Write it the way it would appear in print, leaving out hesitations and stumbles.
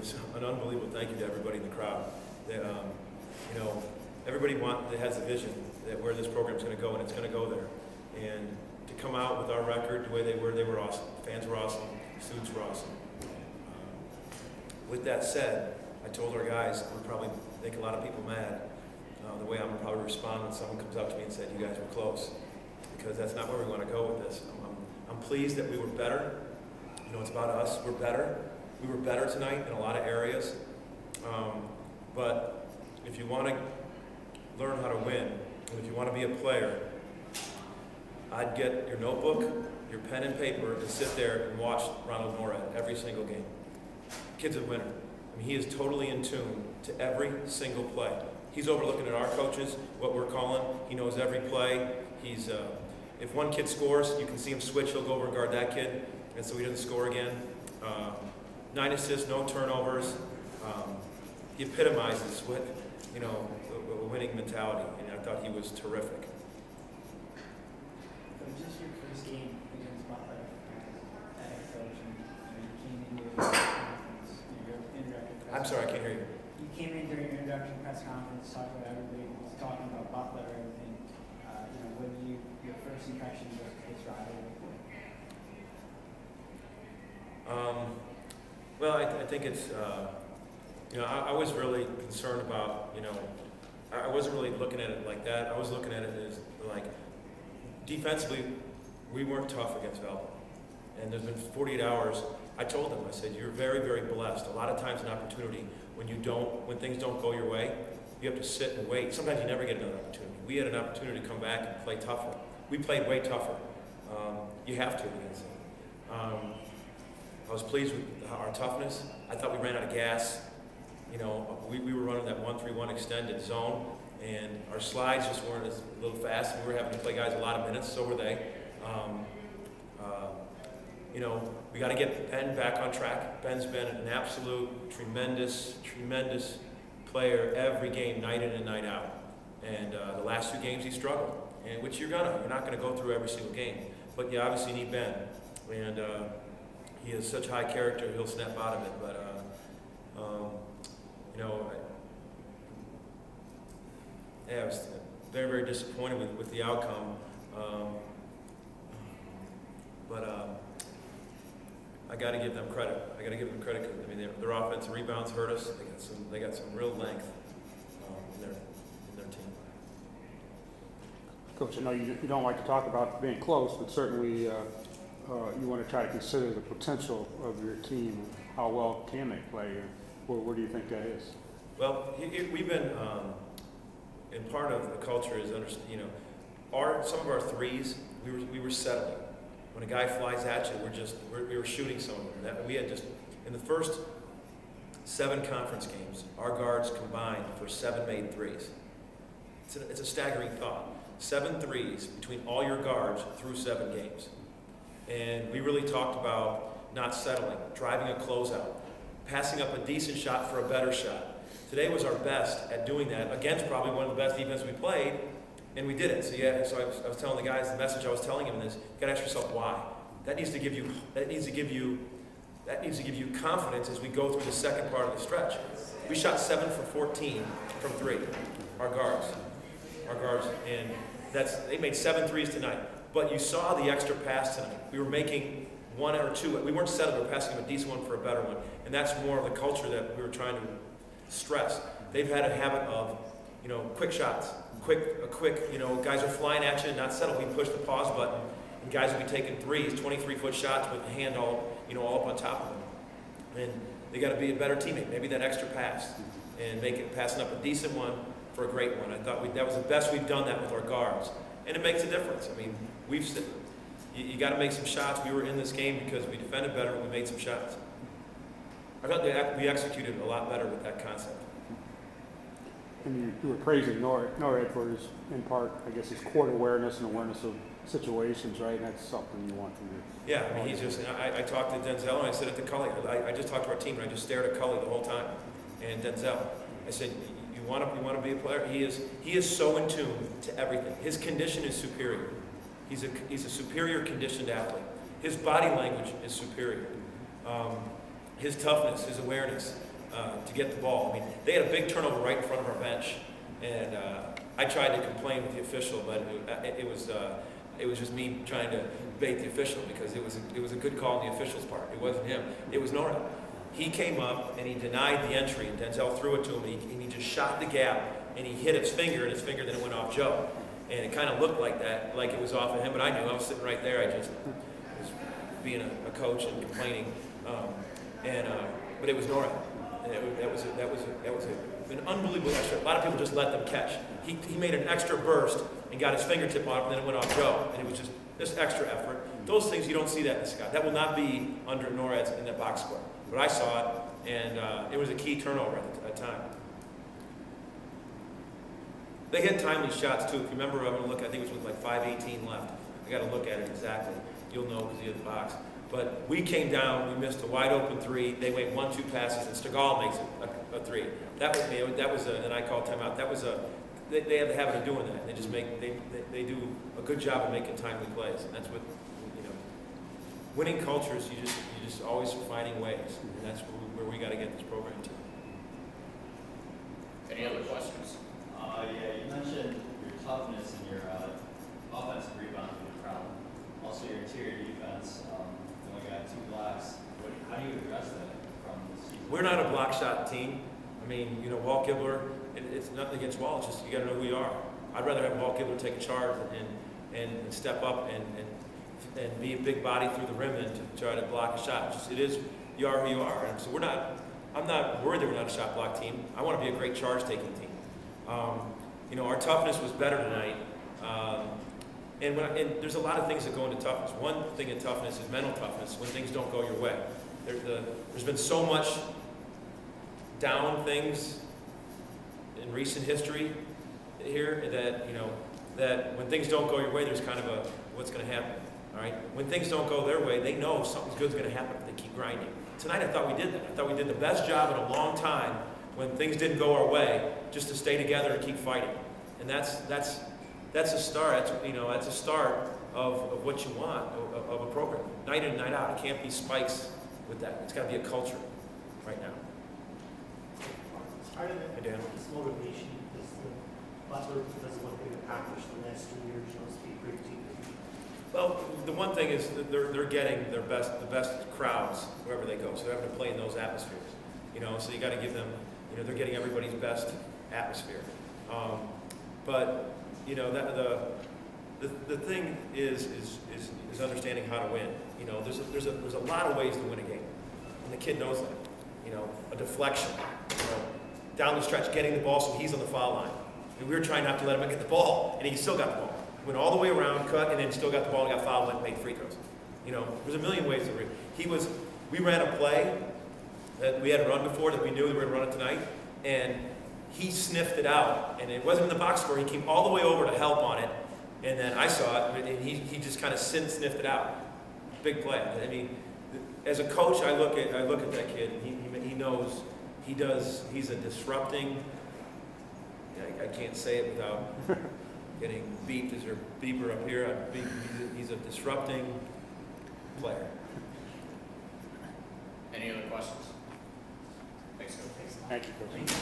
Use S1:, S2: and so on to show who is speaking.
S1: was an unbelievable thank you to everybody in the crowd. That, you know, everybody that has the vision that where this program's going to go, and it's going to go there. And to come out with our record the way they were awesome. Fans were awesome. Students were awesome. With that said, I told our guys, I would probably make a lot of people mad. The way I'm going to probably respond when someone comes up to me and said, you guys were close. Because that's not where we want to go with this. I'm pleased that we were better. You know, it's about us. We're better. We were better tonight in a lot of areas. But if you want to learn how to win, and if you want to be a player, I'd get your notebook, your pen and paper, and sit there and watch Ronald Moser every single game. Kid's a winner. I mean, he is totally in tune to every single play. He's overlooking at our coaches, what we're calling. He knows every play. He's, if one kid scores, you can see him switch. He'll go over and guard that kid, and so he doesn't score again. 9 assists, no turnovers. He epitomizes what, you know, a winning mentality, and I thought he was terrific.
S2: So just your first game against Butler as head coach, and you came into your conference, your introductory press
S1: I'm sorry, I can't hear you.
S2: You came in during your introductory press conference, talking about everybody was talking about Butler, and you know, what your first impressions of his rivalry?
S1: Well, I think it's, you know, I was really concerned about, you know, I wasn't really looking at it like that. I was looking at it as, like, defensively, we weren't tough against Butler. And there's been 48 hours. I told them, I said, you're very, very blessed. A lot of times an opportunity, when things don't go your way, you have to sit and wait. Sometimes you never get another opportunity. We had an opportunity to come back and play tougher. We played way tougher. You have to against them. I was pleased with our toughness. I thought we ran out of gas. You know, we were running that 1-3-1 extended zone, and our slides just weren't as a little fast. We were having to play guys a lot of minutes, so were they. You know, we got to get Ben back on track. Ben's been an absolute tremendous, tremendous player every game, night in and night out. And the last 2 games he struggled, and which you're not gonna go through every single game. But you obviously need Ben, and he has such high character, he'll snap out of it. But you know, I was very, very disappointed with the outcome. But I got to give them credit. I got to give them credit because I mean their offensive rebounds hurt us. They got some real length in their team.
S3: Coach, I know you don't like to talk about being close, but certainly you want to try to consider the potential of your team. How well can they play? Where do you think that is?
S1: Well, we've been, and part of the culture is, you know, some of our threes, we were settling. When a guy flies at you, we were shooting some of them. We had just, in the first 7 conference games, our guards combined for 7 made threes. It's a staggering thought. 7 threes between all your guards through 7 games. And we really talked about not settling, driving a closeout, passing up a decent shot for a better shot. Today was our best at doing that against probably one of the best defenses we played, and we did it. So yeah, so I was telling the guys, the message I was telling him is, you gotta ask yourself why. That needs to give you confidence as we go through the second part of the stretch. We shot 7 for 14 from 3, our guards, and they made 7 threes tonight. But you saw the extra pass tonight. We were making 1 or 2. We weren't settling. We were passing them a decent one for a better one. And that's more of the culture that we were trying to stress. They've had a habit of, you know, quick shots, you know, guys are flying at you and not settle. We push the pause button, and guys will be taking threes, 23-foot shots with the hand all up on top of them. And they got to be a better teammate. Maybe that extra pass and passing up a decent one for a great one. I thought that was the best we've done that with our guards, and it makes a difference. I mean, you got to make some shots. We were in this game because we defended better. We made some shots. I thought we executed a lot better with that concept.
S3: And you were praising Norred for his, in part, I guess, his court awareness and awareness of situations, right? And that's something you want from your.
S1: Yeah, I mean, he's just. I talked to Denzel and I said it to Cully. I just talked to our team and I just stared at Cully the whole time. And Denzel, I said, you want to be a player? He is so in tune to everything. His condition is superior. He's a superior conditioned athlete. His body language is superior. His toughness, his awareness. to get the ball. I mean, they had a big turnover right in front of our bench, and I tried to complain with the official, but it was just me trying to bait the official because it was a good call on the official's part. It wasn't him. It was Nora. He came up and he denied the entry, and Denzel threw it to him, and he just shot the gap, and he hit his finger, and then it went off Joe. And it kind of looked like that, like it was off of him, but I knew. I was sitting right there. I just was being a coach and complaining. But it was Nora. And that was an unbelievable extra. A lot of people just let them catch. He made an extra burst and got his fingertip on it, and then it went off Joe. And it was just extra effort. Those things, you don't see that in the sky. That will not be under NORAD's in the box score. But I saw it, and it was a key turnover at that time. They had timely shots too. If you remember, I'm going to look. I think it was with like 5:18 left. I got to look at it exactly. You'll know because you had the box. But we came down. We missed a wide open three. They went 1-2 passes, and Stegall makes it a three. That was and I called timeout. That was they have the habit of doing that. They just they do a good job of making timely plays, and that's what winning cultures. You just always finding ways, and that's where we got to get this program to.
S4: Any other questions?
S5: Yeah, you mentioned your toughness and your offensive rebounds being a problem. Also, your interior defense, you only got 2 blocks. How do you address that from the season?
S1: We're not a block shot team. I mean, Walt Gibbler, it's nothing against Walt, it's just you got to know who you are. I'd rather have Walt Gibbler take a charge and step up and be a big body through the rim than to try to block a shot. You are who you are. And so I'm not worried that we're not a shot block team. I want to be a great charge taking team. Our toughness was better tonight, and there's a lot of things that go into toughness. One thing in toughness is mental toughness when things don't go your way. There's been so much down things in recent history here that when things don't go your way, there's kind of a what's going to happen. All right, when things don't go their way, they know something's good's going to happen if they keep grinding. Tonight, I thought we did that. I thought we did the best job in a long time when things didn't go our way, just to stay together and keep fighting. And that's a start. That's a start of what you want of a program. Night in and night out. It can't be spikes with that. It's got to be a culture right now.
S6: Part of it,
S1: Hey, Dan.
S6: this motivation is the Butler doesn't want to accomplish the last 2 years. Let's be a great team.
S1: Well, the one thing is that they're getting the best crowds wherever they go. So they're having to play in those atmospheres. So you got to give them. They're getting everybody's best atmosphere. But the thing is understanding how to win. There's a lot of ways to win a game, and the kid knows that. A deflection, down the stretch, getting the ball so he's on the foul line. And we were trying not to let him get the ball, and he still got the ball. Went all the way around, cut, and then still got the ball and got fouled and made free throws. There's a million ways to we ran a play that we hadn't run before that we knew we were going to run it tonight, and he sniffed it out, and it wasn't in the box score. He came all the way over to help on it, and then I saw it, and he just kind of sniffed it out. Big play. I mean, as a coach, I look at that kid, and he knows he's a disrupting. I can't say it without getting beeped. Is there a beeper up here? He's a disrupting player.
S4: Any other questions? Thanks, Coach.
S3: Thank you, Coach.
S6: Thank you.